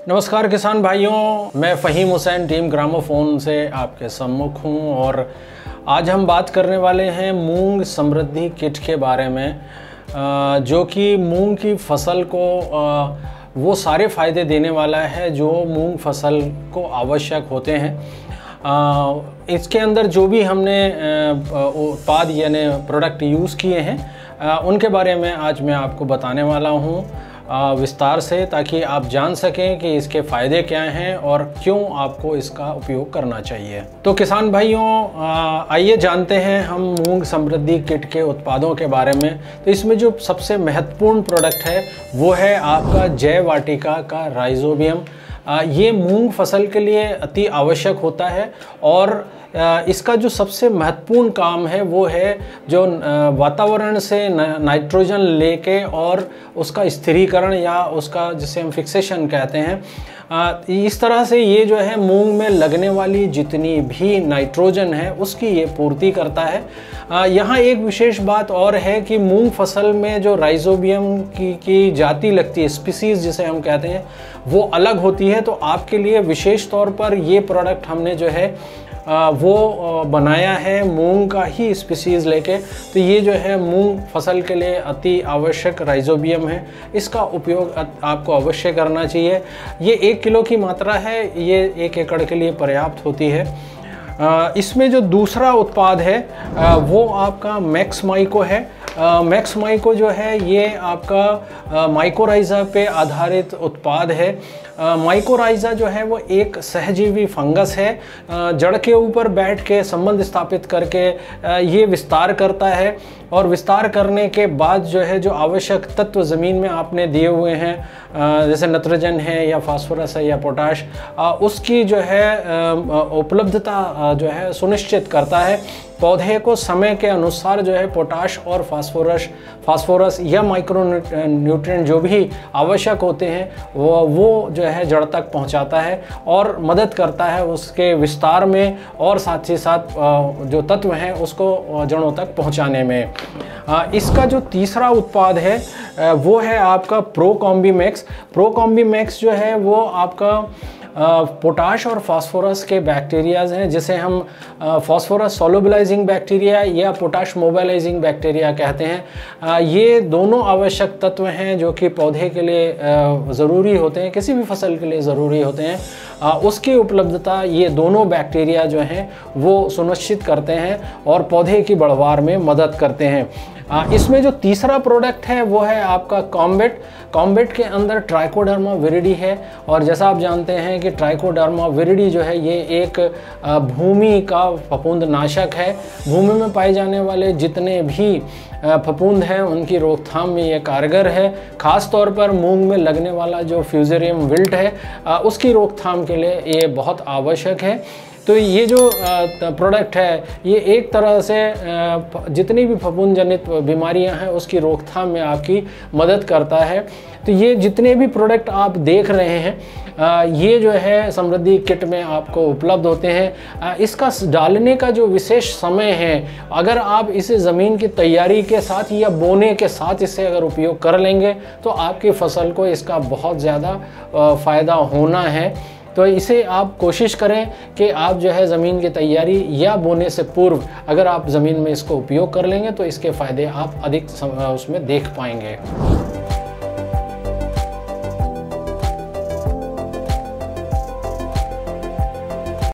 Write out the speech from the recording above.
नमस्कार किसान भाइयों, मैं फ़हीम हुसैन टीम ग्रामोफोन से आपके सम्मुख हूं और आज हम बात करने वाले हैं मूंग समृद्धि किट के बारे में, जो कि मूंग की फसल को वो सारे फ़ायदे देने वाला है जो मूंग फसल को आवश्यक होते हैं। इसके अंदर जो भी हमने उत्पाद यानी प्रोडक्ट यूज़ किए हैं उनके बारे में आज मैं आपको बताने वाला हूँ विस्तार से, ताकि आप जान सकें कि इसके फ़ायदे क्या हैं और क्यों आपको इसका उपयोग करना चाहिए। तो किसान भाइयों, आइए जानते हैं हम मूंग समृद्धि किट के उत्पादों के बारे में। तो इसमें जो सबसे महत्वपूर्ण प्रोडक्ट है वो है आपका जैव वाटिका का राइजोबियम। ये मूंग फसल के लिए अति आवश्यक होता है और इसका जो सबसे महत्वपूर्ण काम है वो है जो वातावरण से नाइट्रोजन लेके और उसका स्थिरीकरण या उसका जिसे हम फिक्सेशन कहते हैं, इस तरह से ये जो है मूंग में लगने वाली जितनी भी नाइट्रोजन है उसकी ये पूर्ति करता है। यहाँ एक विशेष बात और है कि मूंग फसल में जो राइजोबियम की जाति लगती है, स्पीसीज़ जिसे हम कहते हैं, वो अलग होती है। तो आपके लिए विशेष तौर पर ये प्रोडक्ट हमने जो है वो बनाया है मूंग का ही स्पीसीज़ लेके। तो ये जो है मूंग फसल के लिए अति आवश्यक राइजोबियम है, इसका उपयोग आपको अवश्य करना चाहिए। ये 1 किलो की मात्रा है, ये 1 एकड़ के लिए पर्याप्त होती है। इसमें जो दूसरा उत्पाद है वो आपका मैक्स माइको है। मैक्स माइको जो है ये आपका माइकोराइज़ा पे आधारित उत्पाद है। माइकोराइज़ा जो है वो एक सहजीवी फंगस है, जड़ के ऊपर बैठ के संबंध स्थापित करके ये विस्तार करता है और विस्तार करने के बाद जो है जो आवश्यक तत्व ज़मीन में आपने दिए हुए हैं, जैसे नाइट्रोजन है या फास्फोरस है या पोटाश, उसकी जो है उपलब्धता जो है सुनिश्चित करता है। पौधे को समय के अनुसार जो है पोटाश और फास्फोरस या माइक्रो न्यूट्रिएंट जो भी आवश्यक होते हैं वो जो है जड़ तक पहुंचाता है और मदद करता है उसके विस्तार में, और साथ ही साथ जो तत्व हैं उसको जड़ों तक पहुंचाने में। इसका जो तीसरा उत्पाद है वो है आपका प्रोकॉम्बीमैक्स। प्रोकॉम्बीमैक्स जो है वो आपका पोटाश और फास्फोरस के बैक्टीरियाज हैं, जिसे हम फास्फोरस सोलुबलाइजिंग बैक्टीरिया या पोटाश मोबाइलाइजिंग बैक्टीरिया कहते हैं। ये दोनों आवश्यक तत्व हैं जो कि पौधे के लिए ज़रूरी होते हैं, किसी भी फसल के लिए ज़रूरी होते हैं। उसकी उपलब्धता ये दोनों बैक्टीरिया जो हैं वो सुनिश्चित करते हैं और पौधे की बढ़वार में मदद करते हैं। इसमें जो तीसरा प्रोडक्ट है वो है आपका कॉम्बेट। कॉम्बेट के अंदर ट्राइकोडर्मा विरिडी है, और जैसा आप जानते हैं कि ट्राइकोडर्मा विरिडी जो है ये एक भूमि का फफूंद नाशक है। भूमि में पाए जाने वाले जितने भी फफूंद हैं उनकी रोकथाम में ये कारगर है। ख़ास तौर पर मूंग में लगने वाला जो फ्यूजेरियम विल्ट है उसकी रोकथाम के लिए ये बहुत आवश्यक है। तो ये जो प्रोडक्ट है ये एक तरह से जितनी भी फफूंद जनित बीमारियां हैं उसकी रोकथाम में आपकी मदद करता है। तो ये जितने भी प्रोडक्ट आप देख रहे हैं ये जो है समृद्धि किट में आपको उपलब्ध होते हैं। इसका डालने का जो विशेष समय है, अगर आप इसे ज़मीन की तैयारी के साथ या बोने के साथ इसे अगर उपयोग कर लेंगे तो आपकी फसल को इसका बहुत ज़्यादा फ़ायदा होना है। तो इसे आप कोशिश करें कि आप जो है ज़मीन की तैयारी या बोने से पूर्व अगर आप ज़मीन में इसको उपयोग कर लेंगे तो इसके फ़ायदे आप अधिक उसमें देख पाएंगे।